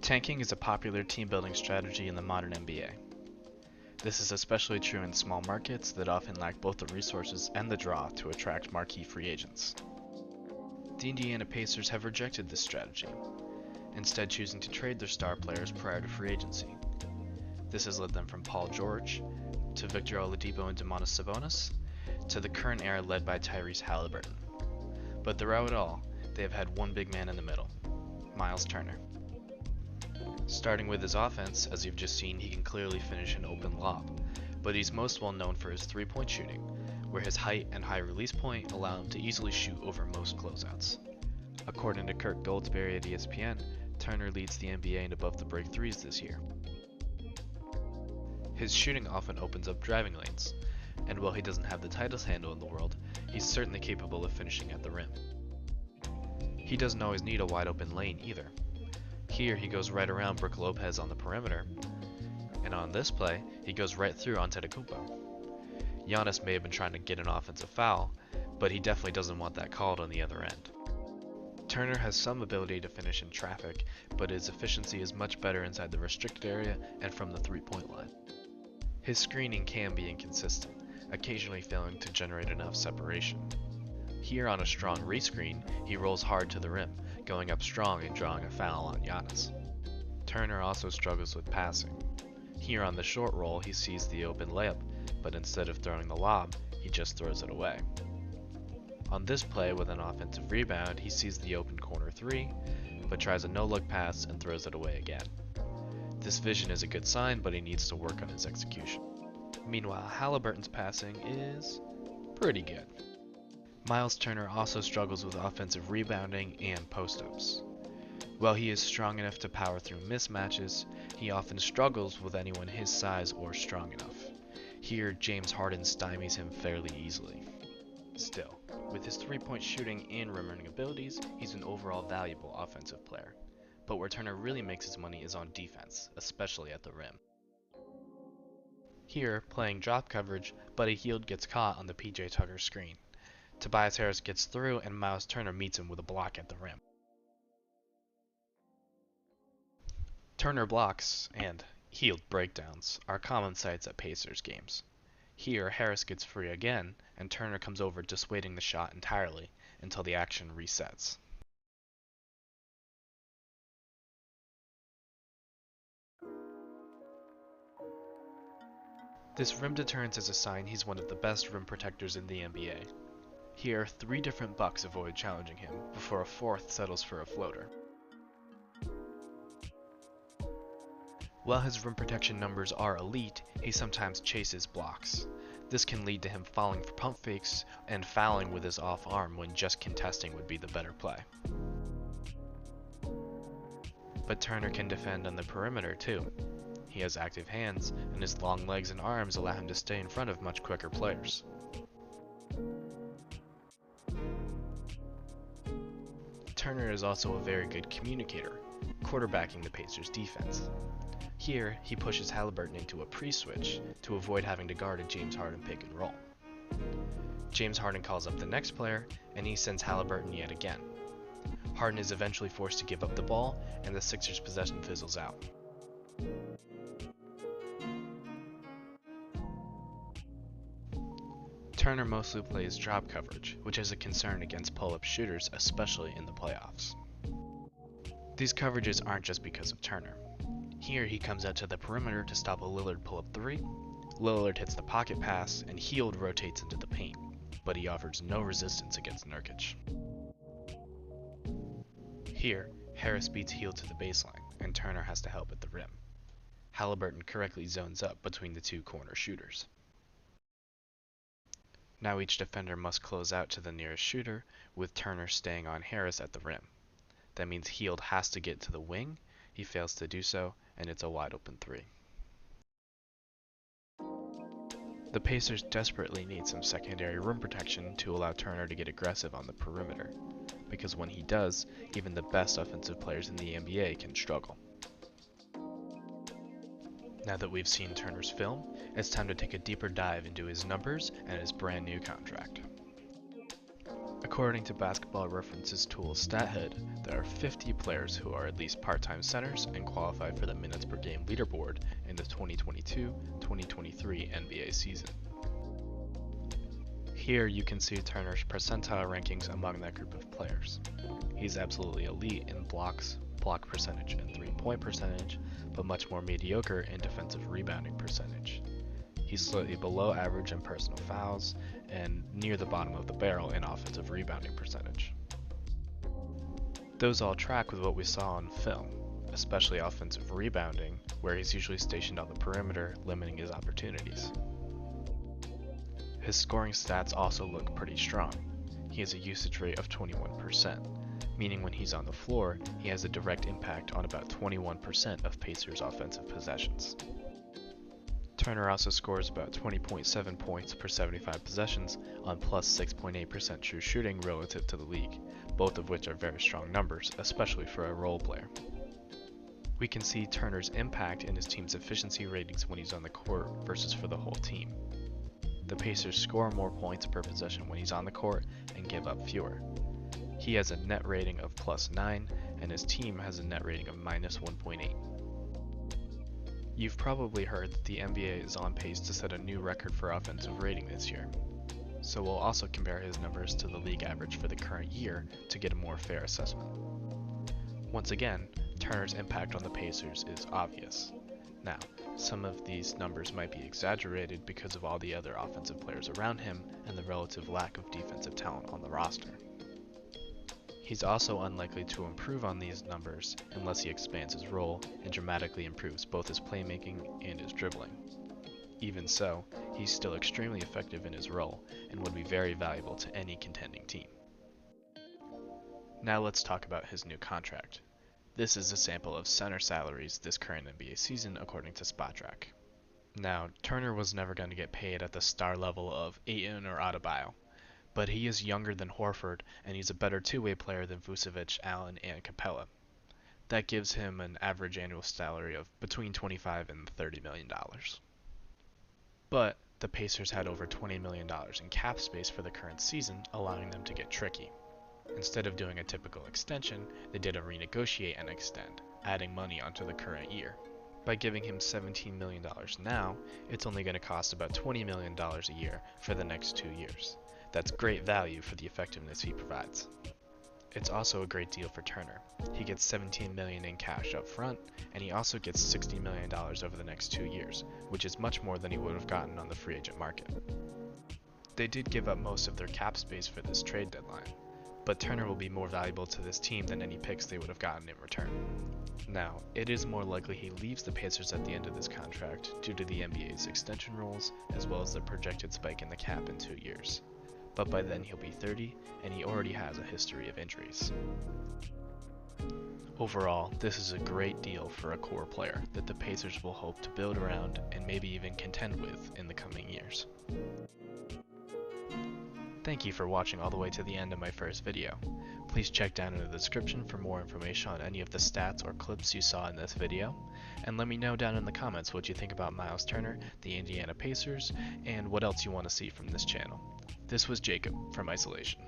Tanking is a popular team-building strategy in the modern NBA. This is especially true in small markets that often lack both the resources and the draw to attract marquee free agents. The Indiana Pacers have rejected this strategy, instead choosing to trade their star players prior to free agency. This has led them from Paul George, to Victor Oladipo and Domantas Sabonis, to the current era led by Tyrese Halliburton. But throughout it all, they have had one big man in the middle, Myles Turner. Starting with his offense, as you've just seen, he can clearly finish an open lob, but he's most well known for his three-point shooting, where his height and high release point allow him to easily shoot over most closeouts. According to Kirk Goldsberry at ESPN, Turner leads the NBA in above the break threes this year. His shooting often opens up driving lanes, and while he doesn't have the tightest handle in the world, he's certainly capable of finishing at the rim. He doesn't always need a wide open lane either. Here he goes right around Brook Lopez on the perimeter, and on this play, he goes right through Antetokounmpo. Giannis may have been trying to get an offensive foul, but he definitely doesn't want that called on the other end. Turner has some ability to finish in traffic, but his efficiency is much better inside the restricted area and from the three-point line. His screening can be inconsistent, occasionally failing to generate enough separation. Here on a strong rescreen, he rolls hard to the rim, going up strong and drawing a foul on Giannis. Turner also struggles with passing. Here on the short roll, he sees the open layup, but instead of throwing the lob, he just throws it away. On this play with an offensive rebound, he sees the open corner three, but tries a no-look pass and throws it away again. This vision is a good sign, but he needs to work on his execution. Meanwhile, Halliburton's passing is pretty good. Myles Turner also struggles with offensive rebounding and post-ups. While he is strong enough to power through mismatches, he often struggles with anyone his size or strong enough. Here, James Harden stymies him fairly easily. Still, with his three-point shooting and rim running abilities, he's an overall valuable offensive player. But where Turner really makes his money is on defense, especially at the rim. Here, playing drop coverage, Buddy Hield gets caught on the PJ Tucker screen. Tobias Harris gets through and Myles Turner meets him with a block at the rim. Turner blocks and Hield breakdowns are common sights at Pacers games. Here, Harris gets free again, and Turner comes over dissuading the shot entirely until the action resets. This rim deterrence is a sign he's one of the best rim protectors in the NBA. Here, 3 different Bucks avoid challenging him, before a 4th settles for a floater. While his rim protection numbers are elite, he sometimes chases blocks. This can lead to him falling for pump fakes and fouling with his off arm when just contesting would be the better play. But Turner can defend on the perimeter too. He has active hands, and his long legs and arms allow him to stay in front of much quicker players. Turner is also a very good communicator, quarterbacking the Pacers' defense. Here, he pushes Halliburton into a pre-switch to avoid having to guard a James Harden pick and roll. James Harden calls up the next player, and he sends Halliburton yet again. Harden is eventually forced to give up the ball, and the Sixers' possession fizzles out. Turner mostly plays drop coverage, which is a concern against pull-up shooters, especially in the playoffs. These coverages aren't just because of Turner. Here he comes out to the perimeter to stop a Lillard pull-up 3, Lillard hits the pocket pass, and Hield rotates into the paint, but he offers no resistance against Nurkic. Here, Harris beats Hield to the baseline, and Turner has to help at the rim. Halliburton correctly zones up between the 2 corner shooters. Now each defender must close out to the nearest shooter, with Turner staying on Harris at the rim. That means Hield has to get to the wing, he fails to do so, and it's a wide open 3. The Pacers desperately need some secondary rim protection to allow Turner to get aggressive on the perimeter, because when he does, even the best offensive players in the NBA can struggle. Now that we've seen Turner's film, it's time to take a deeper dive into his numbers and his brand new contract. According to Basketball References tool StatHead, there are 50 players who are at least part-time centers and qualify for the minutes per game leaderboard in the 2022-2023 NBA season. Here you can see Turner's percentile rankings among that group of players. He's absolutely elite in blocks, block percentage, and three-point percentage, but much more mediocre in defensive rebounding percentage. He's slightly below average in personal fouls, and near the bottom of the barrel in offensive rebounding percentage. Those all track with what we saw on film, especially offensive rebounding, where he's usually stationed on the perimeter, limiting his opportunities. His scoring stats also look pretty strong. He has a usage rate of 21%, meaning when he's on the floor, he has a direct impact on about 21% of Pacers' offensive possessions. Turner also scores about 20.7 points per 75 possessions on plus 6.8% true shooting relative to the league, both of which are very strong numbers, especially for a role player. We can see Turner's impact in his team's efficiency ratings when he's on the court versus for the whole team. The Pacers score more points per possession when he's on the court and give up fewer. He has a net rating of plus 9, and his team has a net rating of minus 1.8. You've probably heard that the NBA is on pace to set a new record for offensive rating this year. So we'll also compare his numbers to the league average for the current year to get a more fair assessment. Once again, Turner's impact on the Pacers is obvious. Now, some of these numbers might be exaggerated because of all the other offensive players around him and the relative lack of defensive talent on the roster. He's also unlikely to improve on these numbers unless he expands his role and dramatically improves both his playmaking and his dribbling. Even so, he's still extremely effective in his role and would be very valuable to any contending team. Now let's talk about his new contract. This is a sample of center salaries this current NBA season according to SpotTrack. Now, Turner was never going to get paid at the star level of Ayton or Adebayo, but he is younger than Horford and he's a better two-way player than Vucevic, Allen, and Capella. That gives him an average annual salary of between $25 and $30 million. But the Pacers had over $20 million in cap space for the current season, allowing them to get tricky. Instead of doing a typical extension, they did a renegotiate and extend, adding money onto the current year. By giving him $17 million now, it's only going to cost about $20 million a year for the next 2 years. That's great value for the effectiveness he provides. It's also a great deal for Turner. He gets $17 million in cash up front, and he also gets $60 million over the next 2 years, which is much more than he would have gotten on the free agent market. They did give up most of their cap space for this trade deadline, but Turner will be more valuable to this team than any picks they would have gotten in return. Now, it is more likely he leaves the Pacers at the end of this contract due to the NBA's extension rules, as well as the projected spike in the cap in 2 years. But by then he'll be 30, and he already has a history of injuries. Overall, this is a great deal for a core player that the Pacers will hope to build around and maybe even contend with in the coming years. Thank you for watching all the way to the end of my first video. Please check down in the description for more information on any of the stats or clips you saw in this video, and let me know down in the comments what you think about Myles Turner, the Indiana Pacers, and what else you want to see from this channel. This was Jacob from Isolation.